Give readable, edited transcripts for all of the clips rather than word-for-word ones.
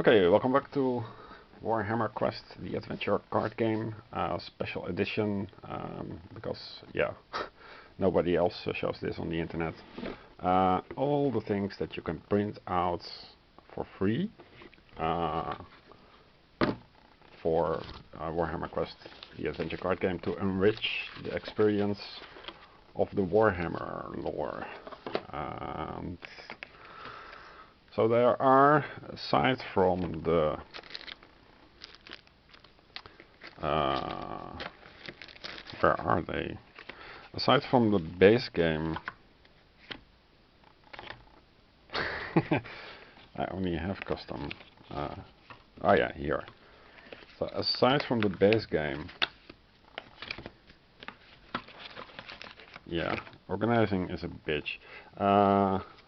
Okay, welcome back to Warhammer Quest, the adventure card game, special edition, because, yeah, nobody else shows this on the internet. All the things that you can print out for free for Warhammer Quest, the adventure card game, to enrich the experience of the Warhammer lore. So there are, aside from the where are they? Aside from the base game, I only have custom. Oh yeah, here. So aside from the base game, yeah, organizing is a bitch.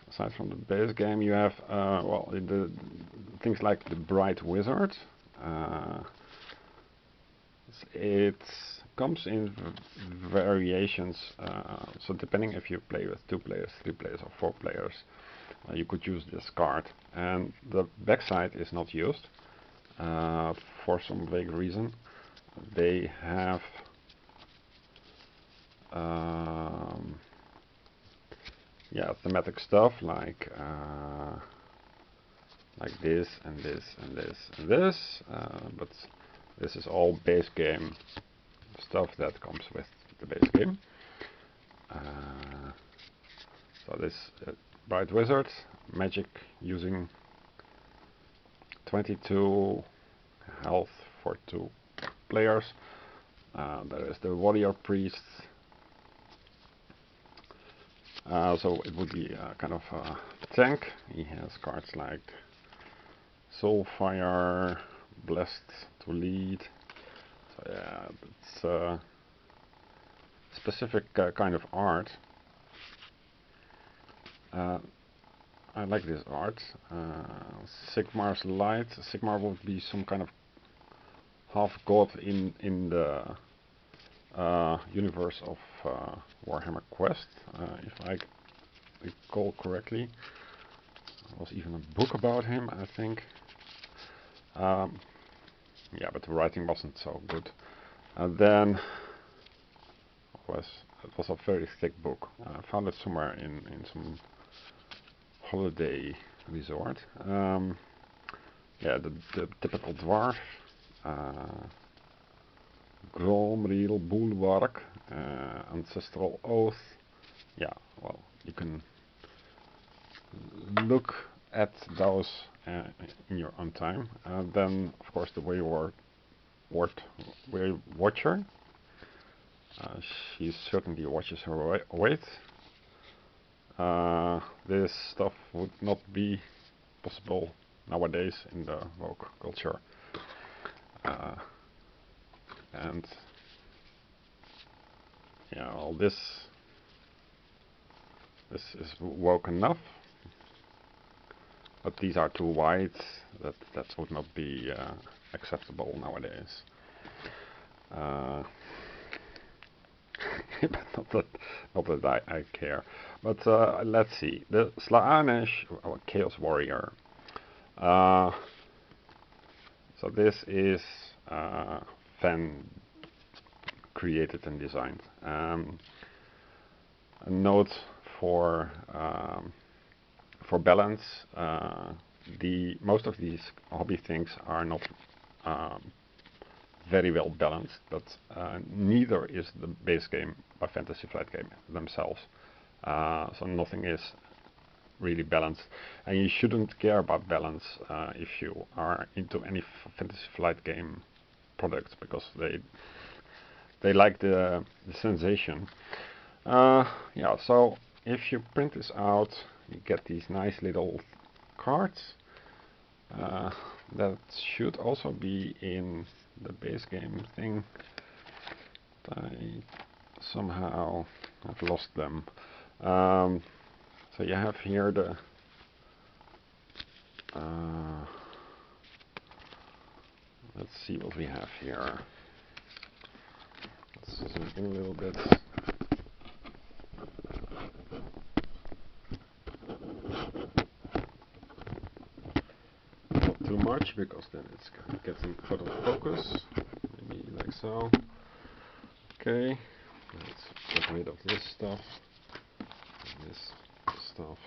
Aside from the base game, you have well, the things like the Bright Wizard. It comes in variations, so depending if you play with 2 players, 3 players or 4 players, you could use this card. And the backside is not used for some vague reason. They have yeah, thematic stuff like this and this and this and this, but this is all base game stuff that comes with the base game. So this Bright Wizard, magic using 22 health for 2 players. There is the Warrior Priest. So it would be kind of a tank. He has cards like Soulfire, Blessed to Lead. So yeah, it's a specific kind of art. I like this art. Sigmar's Light. Sigmar would be some kind of half god in the universe of Warhammer Quest, if I recall correctly. There was even a book about him, I think. Yeah, but the writing wasn't so good. And then it was a very thick book. I found it somewhere in some holiday resort. Yeah, the typical dwarf. Gromreel, Bulwark, Ancestral Oath. Yeah, well, you can look at those in your own time. Then, of course, the Wayward Watcher. She certainly watches her weight. This stuff would not be possible nowadays in the woke culture. And yeah, all this is woke enough, but these are too wide. That would not be acceptable nowadays. But not that I care. But let's see, the Slaanesh Chaos Warrior. So this is fan created and designed. A note for balance. Most of these hobby things are not very well balanced, but neither is the base game by Fantasy Flight Game themselves. So nothing is really balanced, and you shouldn't care about balance if you are into any Fantasy Flight Game product, because they like the sensation. Yeah, so if you print this out, you get these nice little cards. That should also be in the base game thing. I somehow have lost them. So you have here the let's see what we have here. Let's zoom in a little bit. too much because then it's getting out of focus. Maybe like so. Okay, let's get rid of this stuff. This stuff.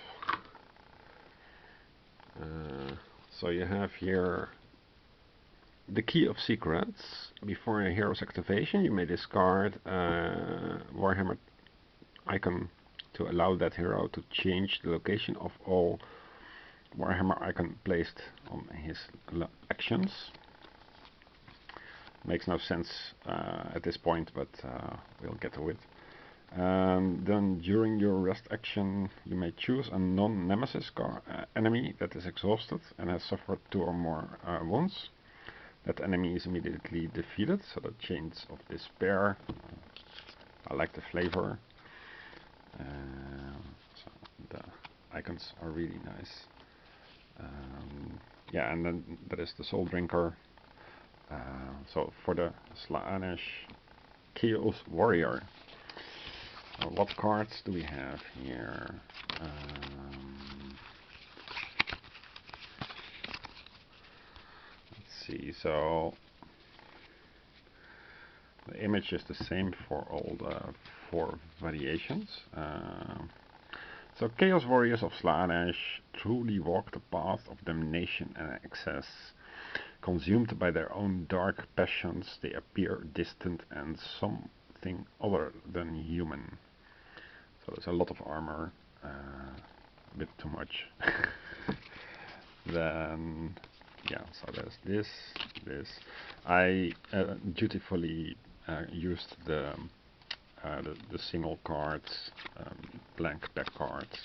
So you have here the key of secrets. Before a hero's activation, you may discard a Warhammer icon to allow that hero to change the location of all Warhammer icon placed on his actions. Makes no sense at this point, but we'll get to it. Then during your rest action you may choose a non-nemesis enemy that is exhausted and has suffered 2 or more wounds. That enemy is immediately defeated, so the chains of despair. I like the flavor. So the icons are really nice. Yeah, and then there is the Soul Drinker. So for the Slaanesh Chaos Warrior. What cards do we have here? Let's see, so the image is the same for all the 4 variations. So Chaos Warriors of Slaanesh truly walk the path of damnation and excess. Consumed by their own dark passions, they appear distant and something other than human. So there's a lot of armor, a bit too much. Then, yeah, so there's this. I dutifully used the single cards, blank back cards,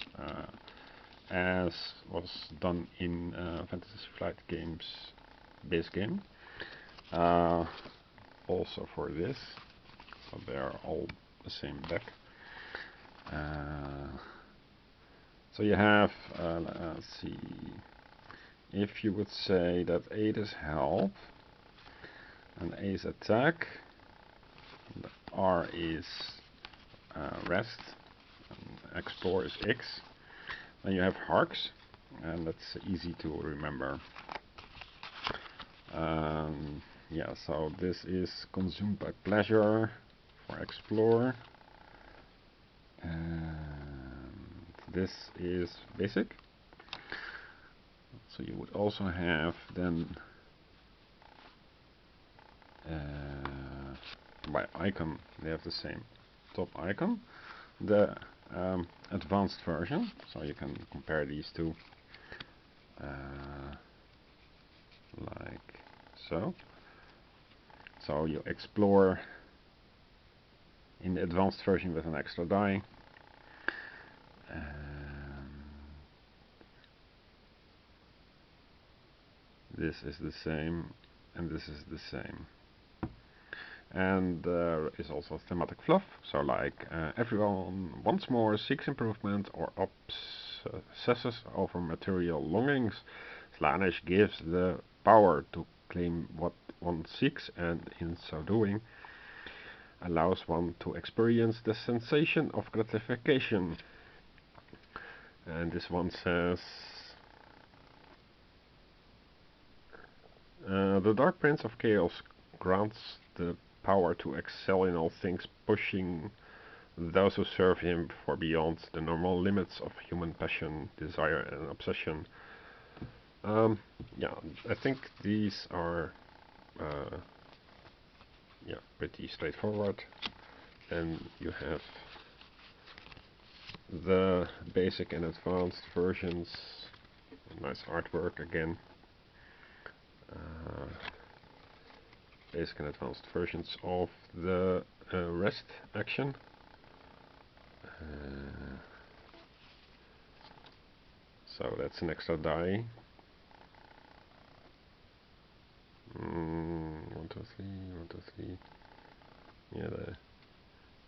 as was done in Fantasy Flight Games base game. Also for this, so they are all the same back. So you have, let's see, if you would say that 8 is help, and A is attack, and R is rest, and explore is X, then you have HARX, and that's easy to remember. Yeah, so this is consumed by pleasure for explore. And this is basic. So you would also have then by icon, they have the same top icon. The advanced version, so you can compare these two like so. So you explore in the advanced version with an extra die. This is the same, and this is the same. And there is also thematic fluff, so like everyone once more seeks improvement or obsesses over material longings. Slaanesh gives the power to claim what one seeks, and in so doing allows one to experience the sensation of gratification. And this one says, the Dark Prince of Chaos grants the power to excel in all things, pushing those who serve him for beyond the normal limits of human passion, desire and obsession. Yeah, I think these are yeah, pretty straightforward. And you have the basic and advanced versions. Nice artwork again. Basic and advanced versions of the rest action. So that's an extra die. 1, 2, 3, 1, 2, 3. Yeah,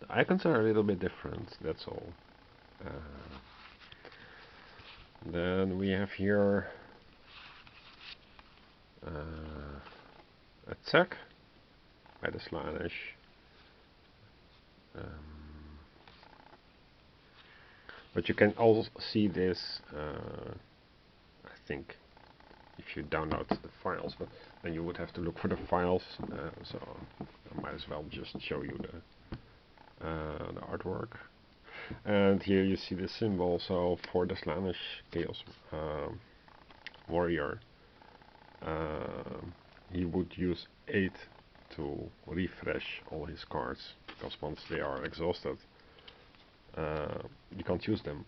the icons are a little bit different, that's all. Then we have here attack by the Slaanesh. But you can also see this, I think, if you download the files, but then you would have to look for the files, so I might as well just show you the artwork. And here you see the symbol. So for the slaanesh chaos warrior, he would use 8 to refresh all his cards, because once they are exhausted, you can't use them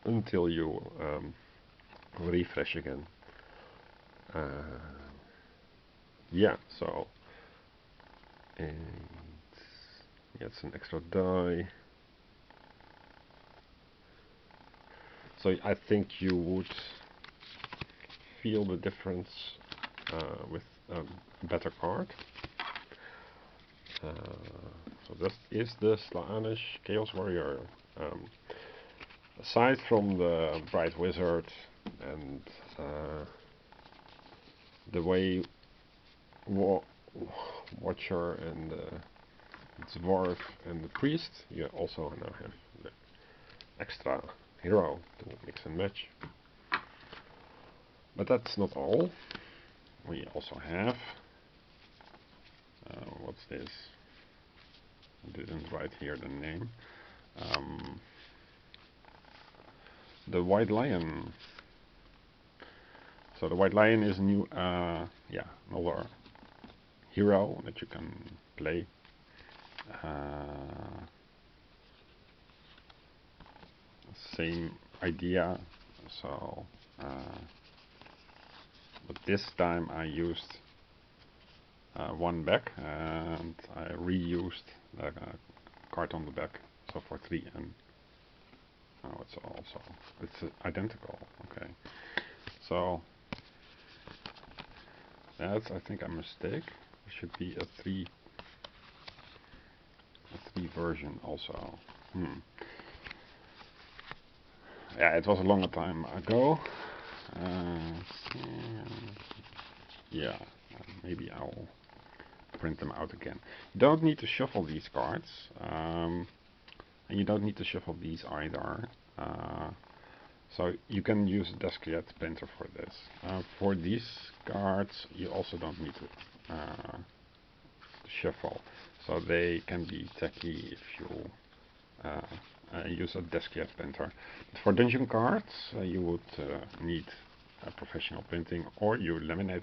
until you refresh again. Yeah, so and yeah, it's an extra die. So I think you would feel the difference with a better card. So this is the slaanesh Chaos Warrior. Aside from the Bright Wizard and the way Watcher and Dwarf and the Priest, you also now have the extra hero to mix and match. But that's not all. We also have what's this? I didn't write here the name. The White Lion. So the White Lion is a new, another hero that you can play. Same idea. So, but this time I used one back, and I reused the card on the back. So for 3, and now it's identical. Okay. So that's, I think, a mistake. It should be a 3 version also. Yeah, it was a longer time ago. Yeah, maybe I'll print them out again. You don't need to shuffle these cards, and you don't need to shuffle these either. So you can use a Descript printer for this. For these cards, you also don't need to shuffle. So they can be tacky if you use a Descript printer. But for dungeon cards, you would need professional printing, or you laminate them.